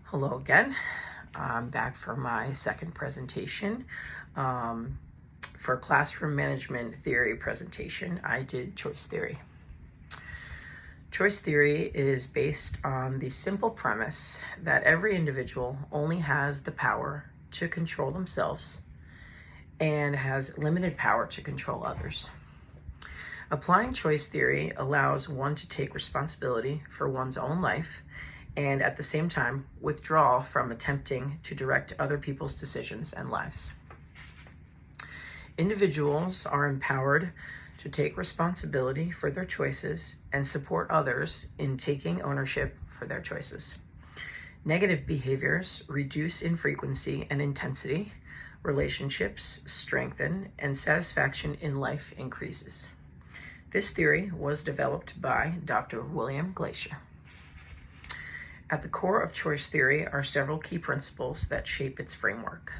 Hello again. I'm back for my second presentation. For classroom management theory presentation, I did choice theory. Choice theory is based on the simple premise that every individual only has the power to control themselves and has limited power to control others. Applying choice theory allows one to take responsibility for one's own life and at the same time withdraw from attempting to direct other people's decisions and lives. Individuals are empowered to take responsibility for their choices and support others in taking ownership for their choices. Negative behaviors reduce in frequency and intensity, relationships strengthen, and satisfaction in life increases. This theory was developed by Dr. William Glaser. At the core of choice theory are several key principles that shape its framework.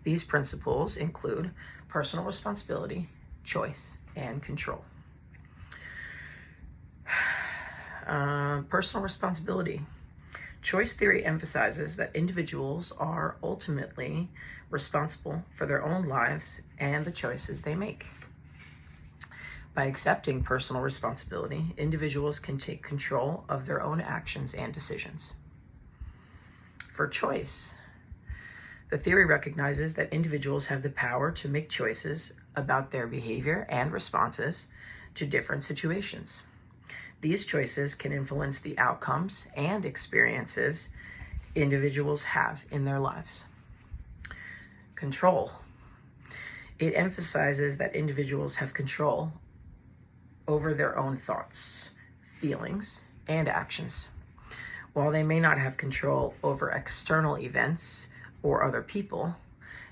These principles include personal responsibility, choice, and control. Personal responsibility. Choice theory emphasizes that individuals are ultimately responsible for their own lives and the choices they make. By accepting personal responsibility, individuals can take control of their own actions and decisions. For choice, the theory recognizes that individuals have the power to make choices about their behavior and responses to different situations. These choices can influence the outcomes and experiences individuals have in their lives. Control. It emphasizes that individuals have control over their own thoughts, feelings, and actions. While they may not have control over external events or other people,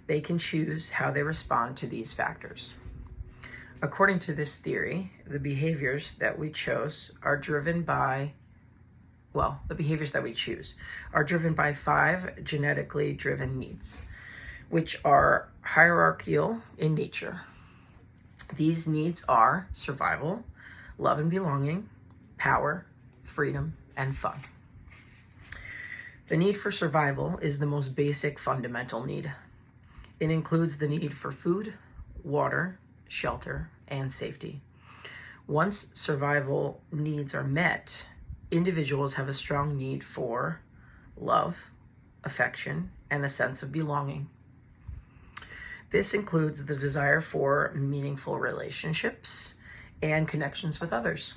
they can choose how they respond to these factors. According to this theory, the behaviors that we choose are driven by 5 genetically driven needs, which are hierarchical in nature. These needs are survival, love and belonging, power, freedom, and fun. The need for survival is the most basic fundamental need. It includes the need for food, water, shelter, and safety. Once survival needs are met, individuals have a strong need for love, affection, and a sense of belonging. This includes the desire for meaningful relationships and connections with others.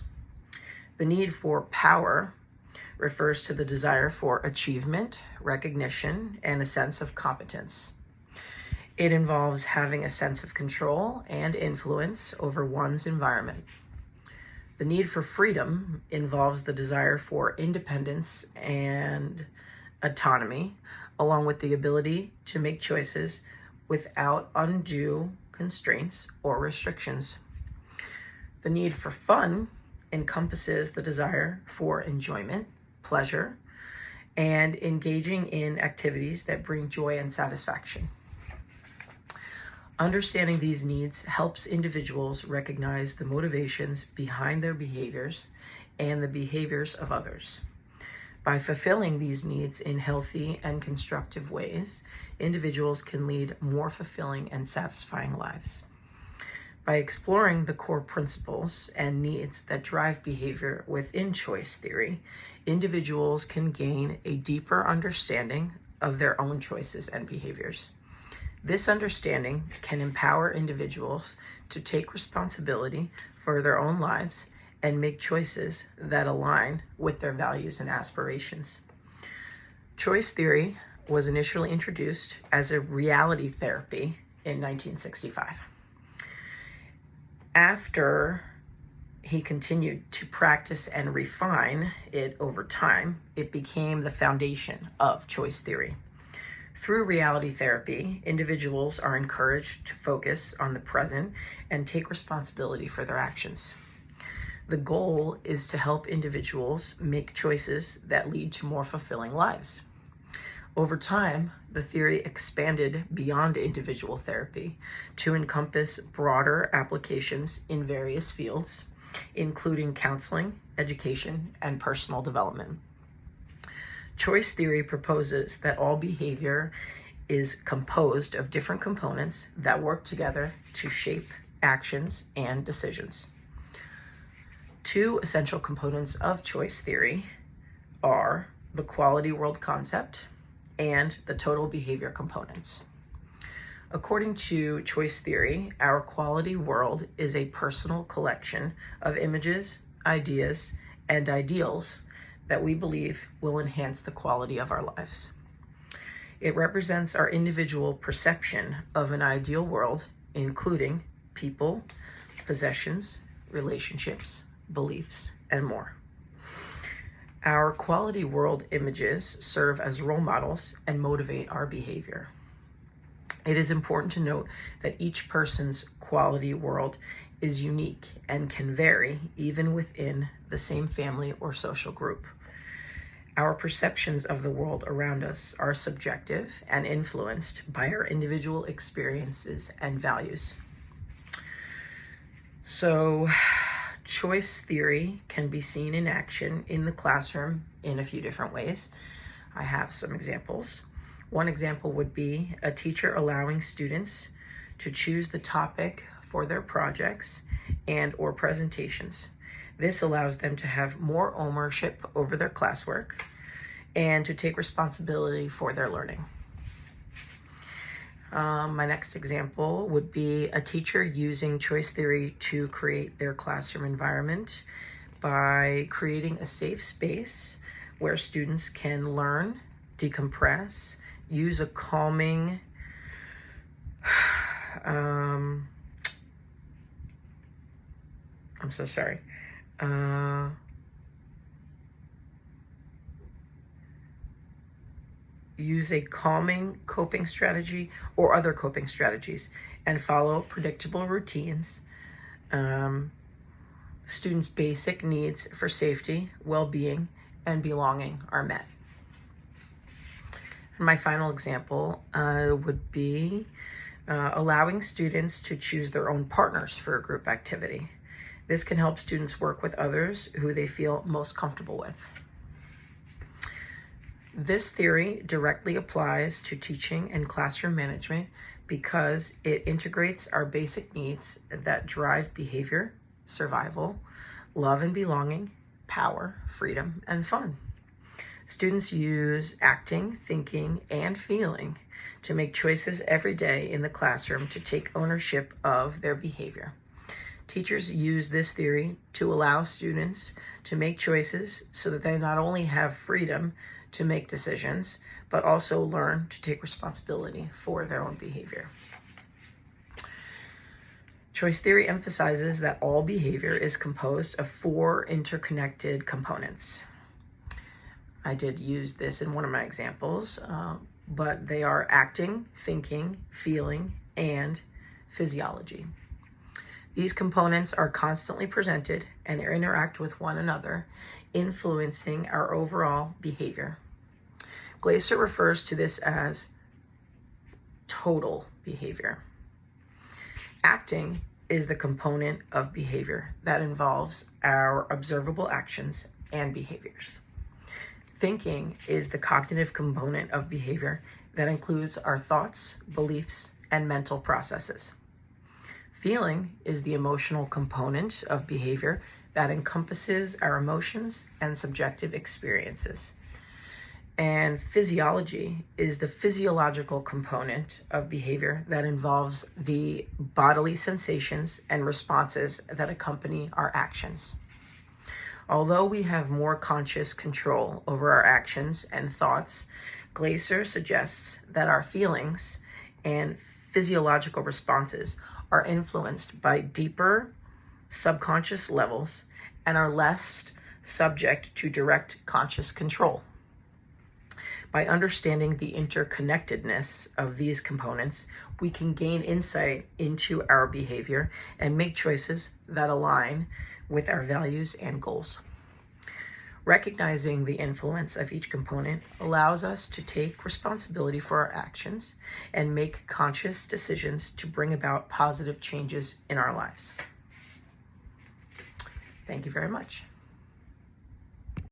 The need for power refers to the desire for achievement, recognition, and a sense of competence. It involves having a sense of control and influence over one's environment. The need for freedom involves the desire for independence and autonomy, along with the ability to make choices without undue constraints or restrictions. The need for fun encompasses the desire for enjoyment, pleasure, and engaging in activities that bring joy and satisfaction. Understanding these needs helps individuals recognize the motivations behind their behaviors and the behaviors of others. By fulfilling these needs in healthy and constructive ways, individuals can lead more fulfilling and satisfying lives. By exploring the core principles and needs that drive behavior within choice theory, individuals can gain a deeper understanding of their own choices and behaviors. This understanding can empower individuals to take responsibility for their own lives and make choices that align with their values and aspirations. Choice theory was initially introduced as a reality therapy in 1965. After he continued to practice and refine it over time, it became the foundation of choice theory. Through reality therapy, individuals are encouraged to focus on the present and take responsibility for their actions. The goal is to help individuals make choices that lead to more fulfilling lives. Over time, the theory expanded beyond individual therapy to encompass broader applications in various fields, including counseling, education, and personal development. Choice theory proposes that all behavior is composed of different components that work together to shape actions and decisions. Two essential components of choice theory are the quality world concept and the total behavior components. According to choice theory, our quality world is a personal collection of images, ideas, and ideals that we believe will enhance the quality of our lives. It represents our individual perception of an ideal world, including people, possessions, relationships, beliefs, and more. Our quality world images serve as role models and motivate our behavior. It is important to note that each person's quality world is unique and can vary even within the same family or social group. Our perceptions of the world around us are subjective and influenced by our individual experiences and values. So, choice theory can be seen in action in the classroom in a few different ways. I have some examples. One example would be a teacher allowing students to choose the topic for their projects and or presentations. This allows them to have more ownership over their classwork and to take responsibility for their learning. My next example would be a teacher using choice theory to create their classroom environment by creating a safe space where students can learn, decompress, use a calming use a calming coping strategy or other coping strategies and follow predictable routines. Students' basic needs for safety, well-being, and belonging are met. And my final example would be allowing students to choose their own partners for a group activity. This can help students work with others who they feel most comfortable with. This theory directly applies to teaching and classroom management because it integrates our basic needs that drive behavior, survival, love and belonging, power, freedom, and fun. Students use acting, thinking, and feeling to make choices every day in the classroom to take ownership of their behavior. Teachers use this theory to allow students to make choices so that they not only have freedom to make decisions, but also learn to take responsibility for their own behavior. Choice theory emphasizes that all behavior is composed of 4 interconnected components. I did use this in one of my examples, but they are acting, thinking, feeling, and physiology. These components are constantly presented and interact with one another, influencing our overall behavior. Glaser refers to this as total behavior. Acting is the component of behavior that involves our observable actions and behaviors. Thinking is the cognitive component of behavior that includes our thoughts, beliefs, and mental processes. Feeling is the emotional component of behavior that encompasses our emotions and subjective experiences. And physiology is the physiological component of behavior that involves the bodily sensations and responses that accompany our actions. Although we have more conscious control over our actions and thoughts, Glaser suggests that our feelings and physiological responses are influenced by deeper subconscious levels and are less subject to direct conscious control. By understanding the interconnectedness of these components, we can gain insight into our behavior and make choices that align with our values and goals. Recognizing the influence of each component allows us to take responsibility for our actions and make conscious decisions to bring about positive changes in our lives. Thank you very much.